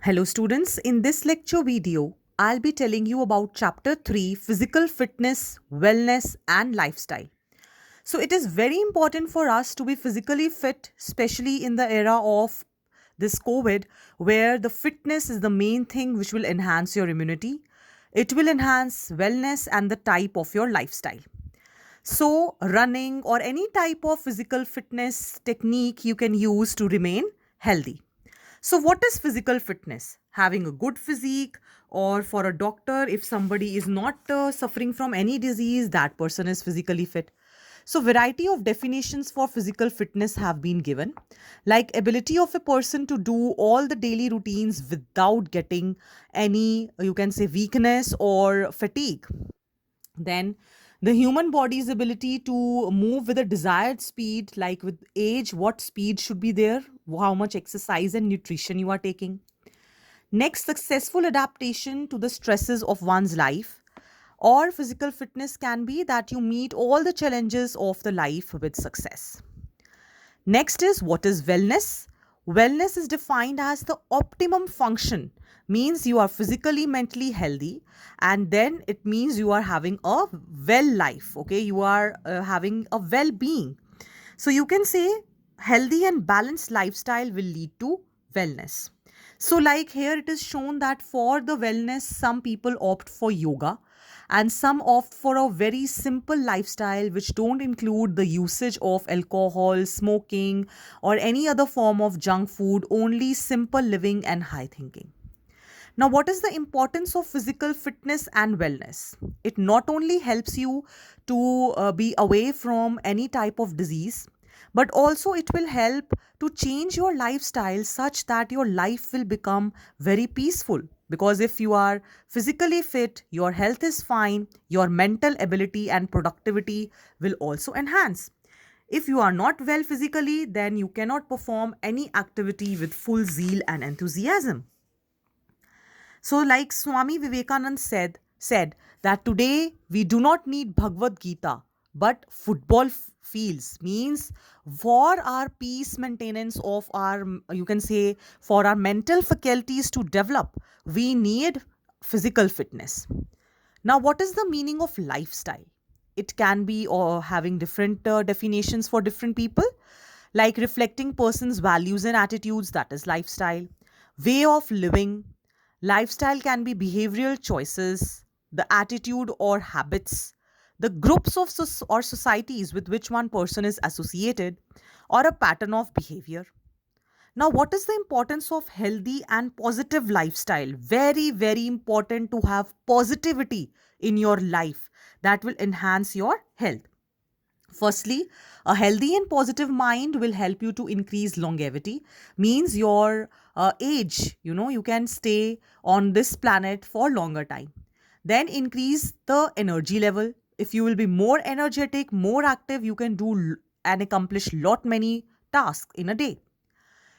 Hello students, in this lecture video, I'll be telling you about chapter 3 physical fitness, wellness and lifestyle. So it is very important for us to be physically fit, especially in the era of this COVID where the fitness is the main thing which will enhance your immunity. It will enhance wellness and the type of your lifestyle. So running or any type of physical fitness technique you can use to remain healthy. So, what is physical fitness? Having a good physique, or for a doctor, if somebody is not suffering from any disease, that person is physically fit. So, variety of definitions for physical fitness have been given, like ability of a person to do all the daily routines without getting any, you can say, weakness or fatigue. Then the human body's ability to move with a desired speed, like with age, what speed should be there, how much exercise and nutrition you are taking. Next, successful adaptation to the stresses of one's life. Or physical fitness can be that you meet all the challenges of the life with success. Next is what is wellness? Wellness is defined as the optimum function, means you are physically, mentally healthy, and then it means you are having a well life, okay? You are having a well being. So you can say healthy and balanced lifestyle will lead to wellness. So, like here, it is shown that for the wellness, some people opt for yoga and some opt for a very simple lifestyle which don't include the usage of alcohol, smoking, or any other form of junk food, only simple living and high thinking. Now, what is the importance of physical fitness and wellness? It not only helps you to be away from any type of disease, but also it will help to change your lifestyle such that your life will become very peaceful. Because if you are physically fit, your health is fine, your mental ability and productivity will also enhance. If you are not well physically, then you cannot perform any activity with full zeal and enthusiasm. So, like Swami Vivekanand said that today we do not need Bhagavad Gita, but football fields means for our peace maintenance of our, you can say, for our mental faculties to develop, we need physical fitness. Now, what is the meaning of lifestyle? It can be or having different definitions for different people, like reflecting person's values and attitudes, that is lifestyle. Way of living. Lifestyle can be behavioral choices, the attitude or habits, the groups of or societies with which one person is associated, or a pattern of behavior. Now, what is the importance of healthy and positive lifestyle? Very, very important to have positivity in your life that will enhance your health. Firstly, a healthy and positive mind will help you to increase longevity, means your age, you can stay on this planet for longer time. Then increase the energy level. If you will be more energetic, more active, you can do and accomplish lot many tasks in a day.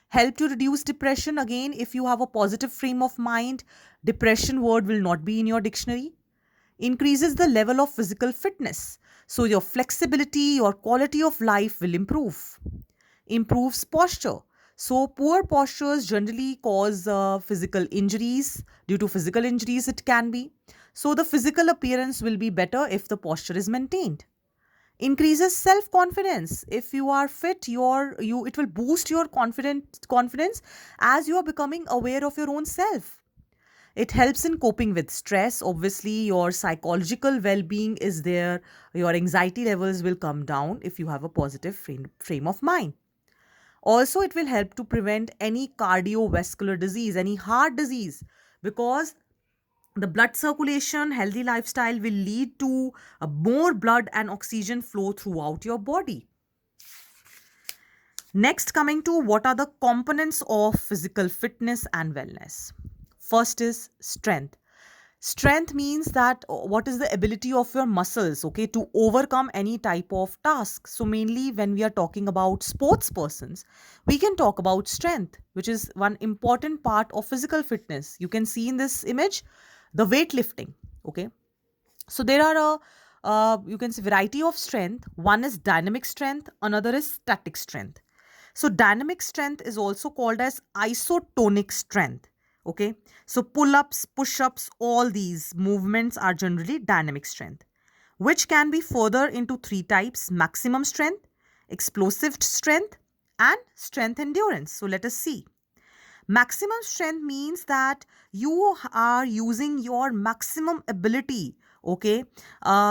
Help to reduce depression. Again, if you have a positive frame of mind, depression word will not be in your dictionary. Increases the level of physical fitness. So your flexibility, your quality of life will improve. Improves posture. So poor postures generally cause physical injuries. Due to physical injuries, it can be. So the physical appearance will be better if the posture is maintained. Increases self confidence. If you are fit, it will boost your confidence as you are becoming aware of your own self. It helps in coping with stress. Obviously, your psychological well being is there. Your anxiety levels will come down if you have a positive frame of mind. Also, it will help to prevent any cardiovascular disease, any heart disease, because the blood circulation, healthy lifestyle will lead to more blood and oxygen flow throughout your body. Next, coming to what are the components of physical fitness and wellness. First is strength. Strength means that what is the ability of your muscles, okay, to overcome any type of task. So mainly when we are talking about sports persons, we can talk about strength, which is one important part of physical fitness. You can see in this image the weightlifting, okay. So there are you can say variety of strength. One is dynamic strength, another is static strength. So dynamic strength is also called as isotonic strength. Okay, so pull ups, push ups, all these movements are generally dynamic strength, which can be further into three types: maximum strength, explosive strength, and strength endurance. So let us see. Maximum strength means that you are using your maximum ability, okay,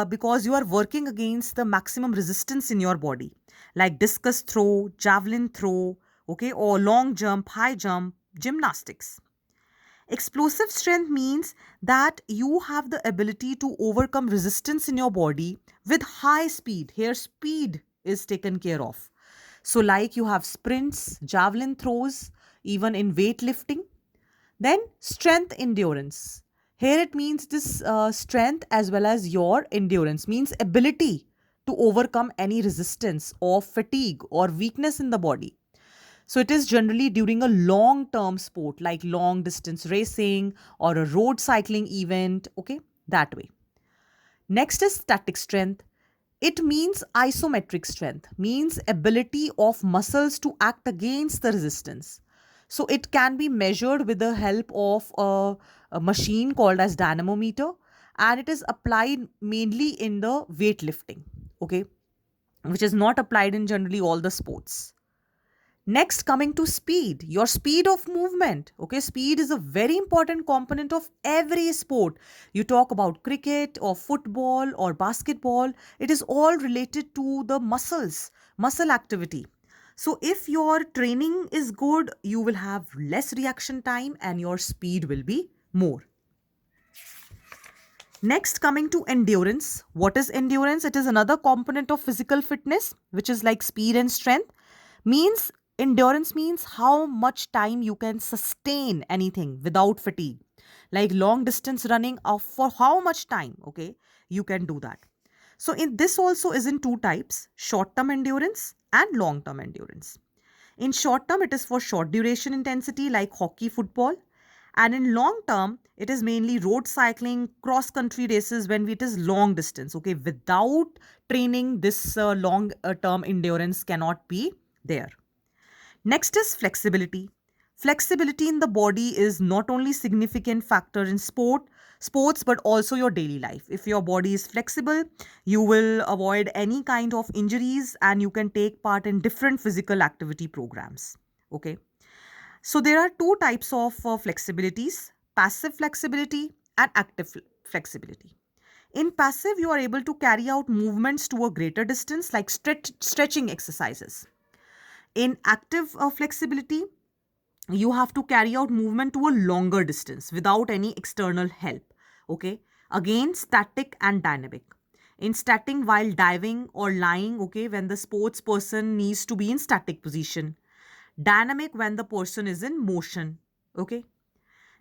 because you are working against the maximum resistance in your body, like discus throw, javelin throw, okay, or long jump, high jump, gymnastics. Explosive strength means that you have the ability to overcome resistance in your body with high speed. Here, speed is taken care of. So, like you have sprints, javelin throws, even in weightlifting. Then, strength endurance. Here, it means this strength as well as your endurance, means ability to overcome any resistance or fatigue or weakness in the body. So it is generally during a long term sport like long distance racing or a road cycling event, okay, that way. Next is static strength. It means isometric strength, means ability of muscles to act against the resistance. So it can be measured with the help of a machine called as dynamometer, and it is applied mainly in the weightlifting, okay, which is not applied in generally all the sports. Next, coming to speed, your speed of movement. Okay, speed is a very important component of every sport. You talk about cricket or football or basketball, it is all related to the muscles, muscle activity. So, if your training is good, you will have less reaction time and your speed will be more. Next, coming to endurance. What is endurance? It is another component of physical fitness, which is like speed and strength. Means endurance means how much time you can sustain anything without fatigue. Like long distance running of for how much time, okay, you can do that. So in this also is in two types: short term endurance and long term endurance. In short term, it is for short duration intensity like hockey, football. And in long term, it is mainly road cycling, cross country races when it is long distance. Okay, without training, this long term endurance cannot be there. Next is flexibility. Flexibility in the body is not only significant factor in sports but also your daily life. If your body is flexible, you will avoid any kind of injuries and you can take part in different physical activity programs. Okay. So there are two types of flexibilities: passive flexibility and active flexibility. In passive, you are able to carry out movements to a greater distance like stretching exercises. In active flexibility, you have to carry out movement to a longer distance without any external help. Okay. Again, static and dynamic. In static, while diving or lying, okay, when the sports person needs to be in static position. Dynamic when the person is in motion. Okay.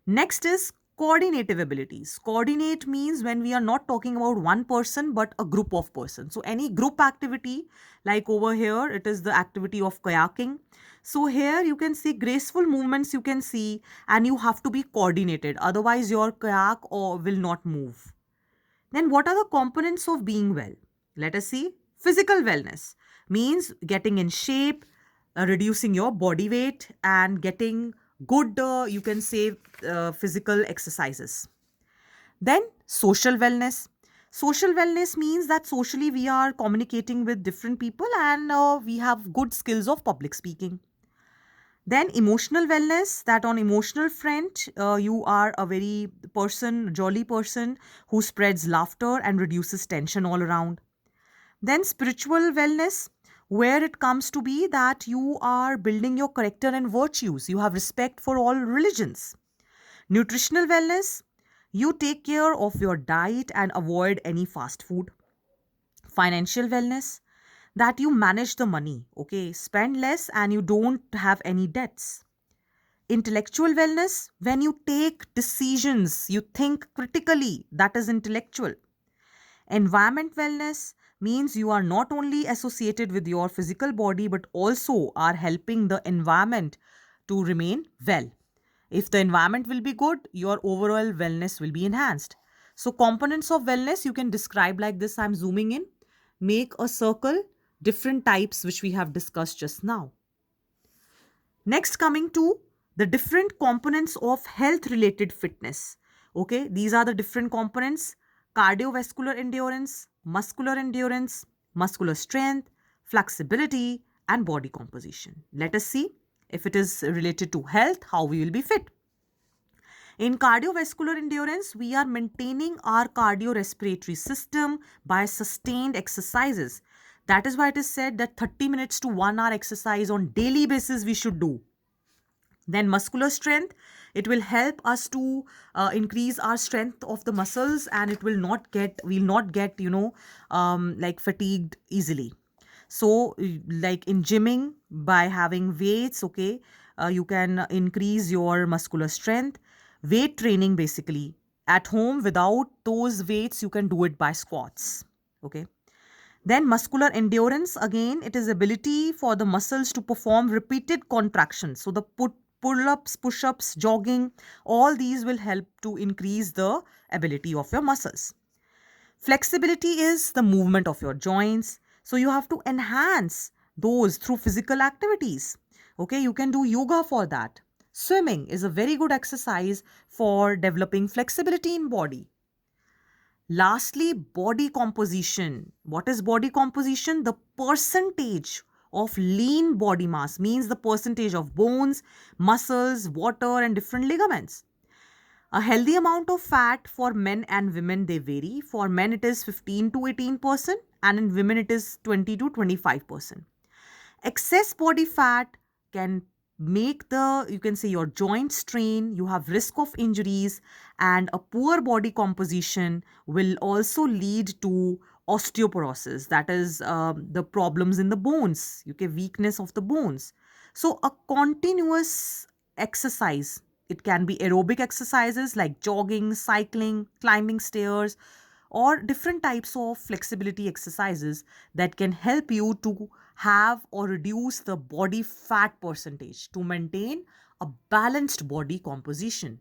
Next is coordinative abilities. Coordinate means when we are not talking about one person but a group of persons. So any group activity, like over here, it is the activity of kayaking. So here you can see graceful movements you can see, and you have to be coordinated. Otherwise your kayak or will not move. Then what are the components of being well? Let us see. Physical wellness means getting in shape, reducing your body weight, and getting good, you can say, physical exercises. Then social wellness. Social wellness means that socially we are communicating with different people and we have good skills of public speaking. Then emotional wellness, that on emotional front, you are a very jolly person who spreads laughter and reduces tension all around. Then spiritual wellness, where it comes to be that you are building your character and virtues. You have respect for all religions. Nutritional wellness, you take care of your diet and avoid any fast food. Financial wellness, that you manage the money, okay, spend less and you don't have any debts. Intellectual wellness, when you take decisions, you think critically, that is intellectual. Environment wellness means you are not only associated with your physical body but also are helping the environment to remain well. If the environment will be good, your overall wellness will be enhanced. So, components of wellness you can describe like this. I'm zooming in. Make a circle, different types which we have discussed just now. Next, coming to The different components of health related fitness. Okay, these are the different components: cardiovascular endurance, muscular strength, flexibility, and body composition. Let us see if it is related to health, how we will be fit. In cardiovascular endurance, we are maintaining our cardiorespiratory system by sustained exercises. That is why it is said that 30 minutes to 1 hour exercise on daily basis we should do. Then muscular strength, it will help us to increase our strength of the muscles, and it will not get like fatigued easily. So like in gymming, by having weights, okay, you can increase your muscular strength. Weight training, basically at home without those weights, you can do it by squats. Okay. Then muscular endurance, again, it is ability for the muscles to perform repeated contractions. So the pull-ups, push-ups, jogging, all these will help to increase the ability of your muscles. Flexibility is the movement of your joints. So you have to enhance those through physical activities. Okay, you can do yoga for that. Swimming is a very good exercise for developing flexibility in body. Lastly, body composition. What is body composition? The percentage of lean body mass, means the percentage of bones, muscles, water, and different ligaments. A healthy amount of fat for men and women, they vary. For men, it is 15 to 18%, and in women, it is 20 to 25%. Excess body fat can make the, you can say, your joints strain, you have risk of injuries, and a poor body composition will also lead to osteoporosis, that is the problems in the bones, you get weakness of the bones. So a continuous exercise, it can be aerobic exercises like jogging, cycling, climbing stairs, or different types of flexibility exercises that can help you to have or reduce the body fat percentage to maintain a balanced body composition.